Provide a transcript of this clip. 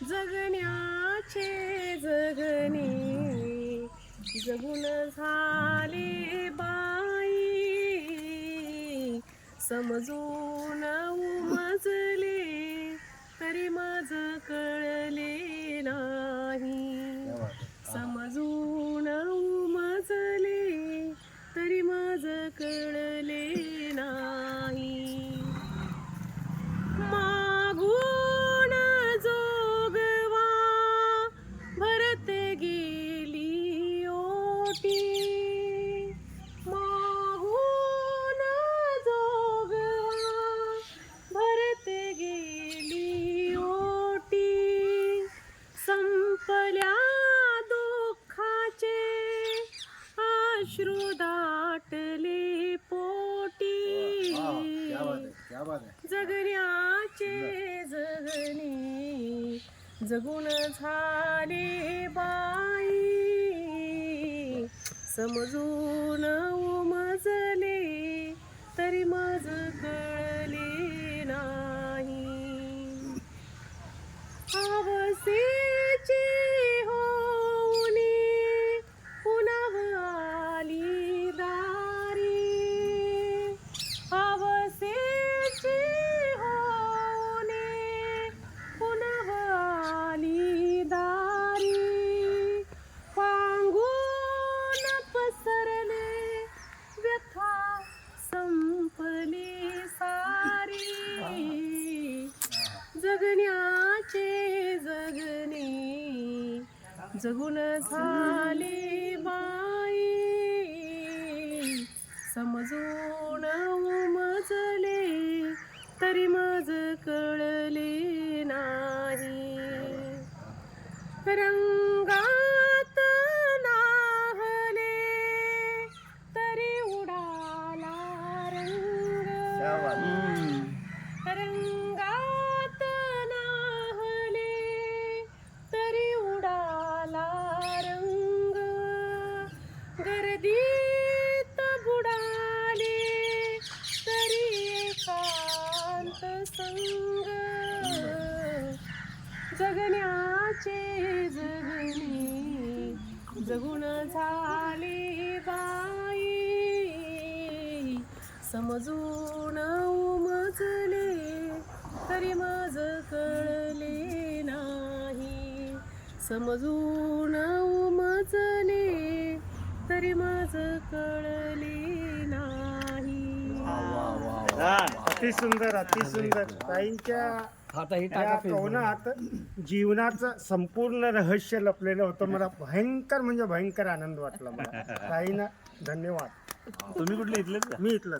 जगण्याचे जगणे जगून झाले बाई, समजून उमजले तरी माझ कळले नाही, समजून उमजले तरी माझ कळले नाही. मागून जोगवा भरत गेली ओटी, मागून जोगवा भरत गेली ओटी, संपल्या दुःखाचे अश्रू दाटले पोटी. जगण्याचे जगणे जगून झाले बाई, समजून उमजले तरी माझ कळले नाही. हवसेची होऊनी पुन्हा आली दारी, हवसेची होऊनी पुन्हा आली दारी, पांगून पसरले व्यथा संपली सारी. जगण्याचे जगणे जगून झाले बाई, समजून उमजले तरी माझ कळले नाही. रंगात नाहले तरी उडाला रंग, रंगात नाहले तरी उडाला रंग, गर्दीत बुडाले तरी एकांत संग. जगण्याचे जगणे जगून झाले बाई, समजून उमजले तरी माझ कळले नाही, समजून उमजले तरी माझ कळले नाही. अति सुंदर, अति सुंदर. ताईंच्या या कवनात जीवनाचं संपूर्ण रहस्य लपलेलं होतं. मला भयंकर म्हणजे भयंकर आनंद वाटला मला. ताईंना धन्यवाद. तुम्ही कुठले इथलेच का? मी इथलं